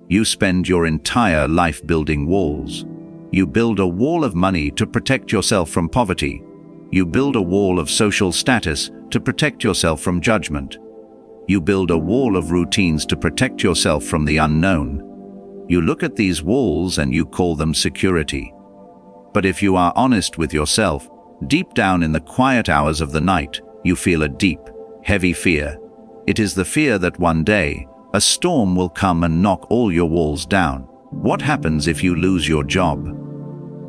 You spend your entire life building walls. You build a wall of money to protect yourself from poverty. You build a wall of social status to protect yourself from judgment. You build a wall of routines to protect yourself from the unknown. You look at these walls and you call them security. But if you are honest with yourself, deep down in the quiet hours of the night, you feel a deep, heavy fear. It is the fear that one day, a storm will come and knock all your walls down. What happens if you lose your job?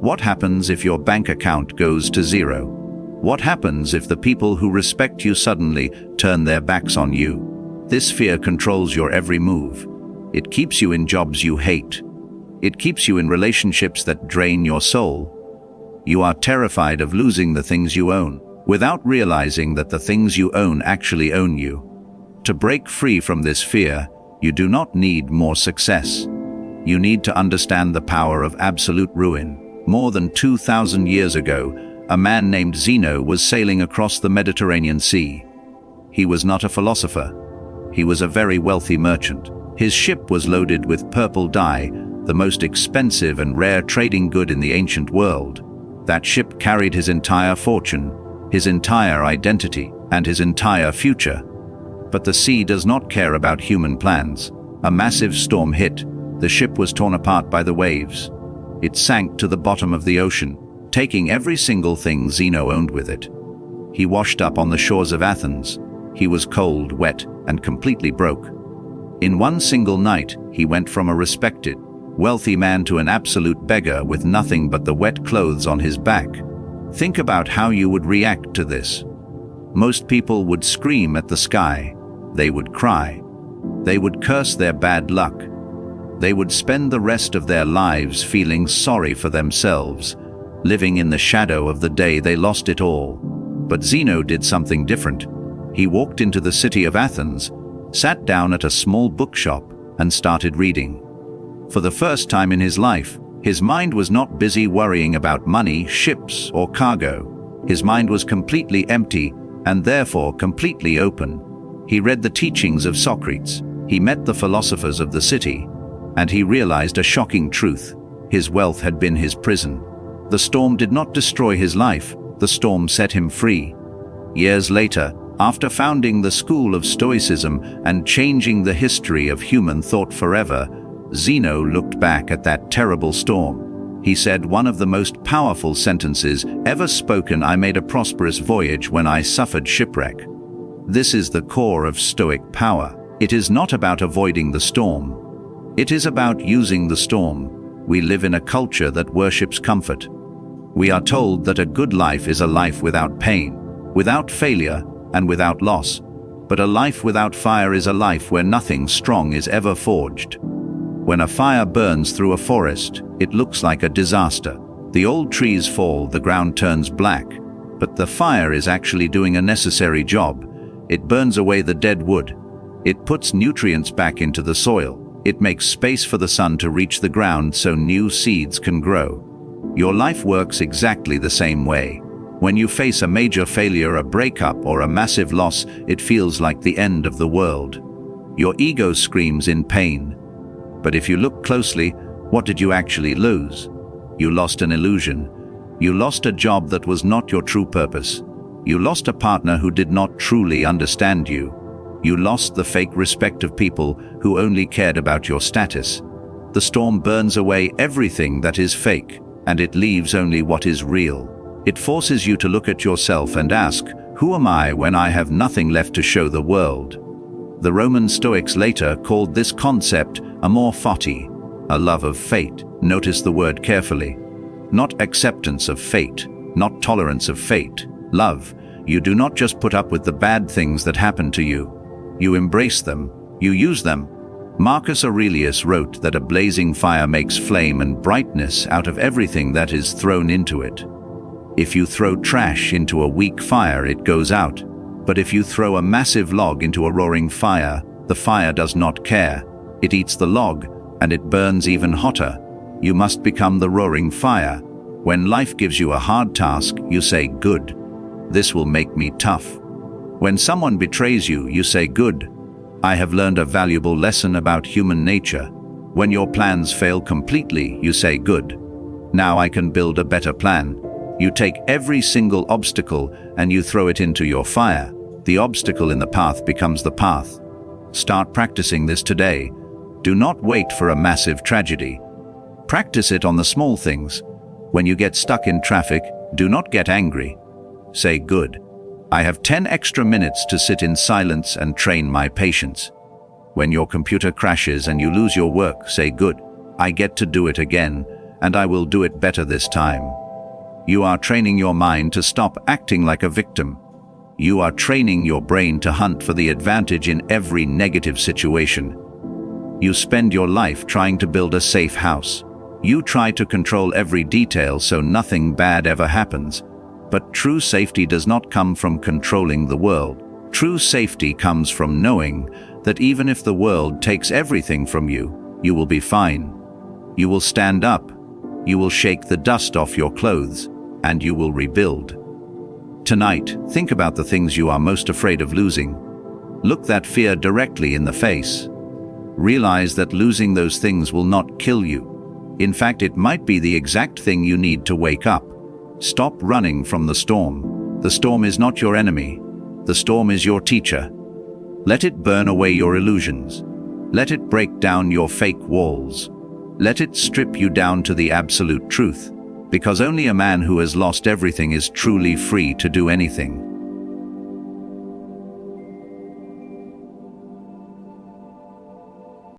What happens if your bank account goes to zero? What happens if the people who respect you suddenly turn their backs on you? This fear controls your every move. It keeps you in jobs you hate. It keeps you in relationships that drain your soul. You are terrified of losing the things you own, without realizing that the things you own actually own you. To break free from this fear, you do not need more success. You need to understand the power of absolute ruin. More than 2,000 years ago, a man named Zeno was sailing across the Mediterranean Sea. He was not a philosopher. He was a very wealthy merchant. His ship was loaded with purple dye, the most expensive and rare trading good in the ancient world. That ship carried his entire fortune, his entire identity, and his entire future. But the sea does not care about human plans. A massive storm hit. The ship was torn apart by the waves. It sank to the bottom of the ocean, taking every single thing Zeno owned with it. He washed up on the shores of Athens. He was cold, wet, and completely broke. In one single night, he went from a respected, wealthy man to an absolute beggar with nothing but the wet clothes on his back. Think about how you would react to this. Most people would scream at the sky. They would cry. They would curse their bad luck. They would spend the rest of their lives feeling sorry for themselves, living in the shadow of the day they lost it all. But Zeno did something different. He walked into the city of Athens, sat down at a small bookshop, and started reading. For the first time in his life, his mind was not busy worrying about money, ships, or cargo. His mind was completely empty and therefore completely open. He read the teachings of Socrates. He met the philosophers of the city, and he realized a shocking truth. His wealth had been his prison. The storm did not destroy his life. The storm set him free. Years later, after founding the school of Stoicism and changing the history of human thought forever, Zeno looked back at that terrible storm. He said one of the most powerful sentences ever spoken: "I made a prosperous voyage when I suffered shipwreck." This is the core of Stoic power. It is not about avoiding the storm. It is about using the storm. We live in a culture that worships comfort. We are told that a good life is a life without pain, without failure, and without loss. But a life without fire is a life where nothing strong is ever forged. When a fire burns through a forest, it looks like a disaster. The old trees fall, the ground turns black. But the fire is actually doing a necessary job. It burns away the dead wood. It puts nutrients back into the soil. It makes space for the sun to reach the ground so new seeds can grow. Your life works exactly the same way. When you face a major failure, a breakup, or a massive loss, it feels like the end of the world. Your ego screams in pain. But if you look closely, what did you actually lose? You lost an illusion. You lost a job that was not your true purpose. You lost a partner who did not truly understand you. You lost the fake respect of people who only cared about your status. The storm burns away everything that is fake, and it leaves only what is real. It forces you to look at yourself and ask, who am I when I have nothing left to show the world? The Roman Stoics later called this concept Amor Fati, a love of fate. Notice the word carefully. Not acceptance of fate, not tolerance of fate. Love. You do not just put up with the bad things that happen to you. You embrace them. You use them. Marcus Aurelius wrote that a blazing fire makes flame and brightness out of everything that is thrown into it. If you throw trash into a weak fire, it goes out. But if you throw a massive log into a roaring fire, the fire does not care. It eats the log, and it burns even hotter. You must become the roaring fire. When life gives you a hard task, you say, good. This will make me tough. When someone betrays you, you say, good. I have learned a valuable lesson about human nature. When your plans fail completely, you say, "Good. Now I can build a better plan." You take every single obstacle and you throw it into your fire. The obstacle in the path becomes the path. Start practicing this today. Do not wait for a massive tragedy. Practice it on the small things. When you get stuck in traffic, do not get angry. Say, "Good. I have 10 extra minutes to sit in silence and train my patience." When your computer crashes and you lose your work, say, "Good. I get to do it again, and I will do it better this time." You are training your mind to stop acting like a victim. You are training your brain to hunt for the advantage in every negative situation. You spend your life trying to build a safe house. You try to control every detail so nothing bad ever happens. But true safety does not come from controlling the world. True safety comes from knowing that even if the world takes everything from you, you will be fine. You will stand up. You will shake the dust off your clothes, and you will rebuild. Tonight, think about the things you are most afraid of losing. Look that fear directly in the face. Realize that losing those things will not kill you. In fact, it might be the exact thing you need to wake up. Stop running from the storm. The storm is not your enemy. The storm is your teacher. Let it burn away your illusions. Let it break down your fake walls. Let it strip you down to the absolute truth. Because only a man who has lost everything is truly free to do anything.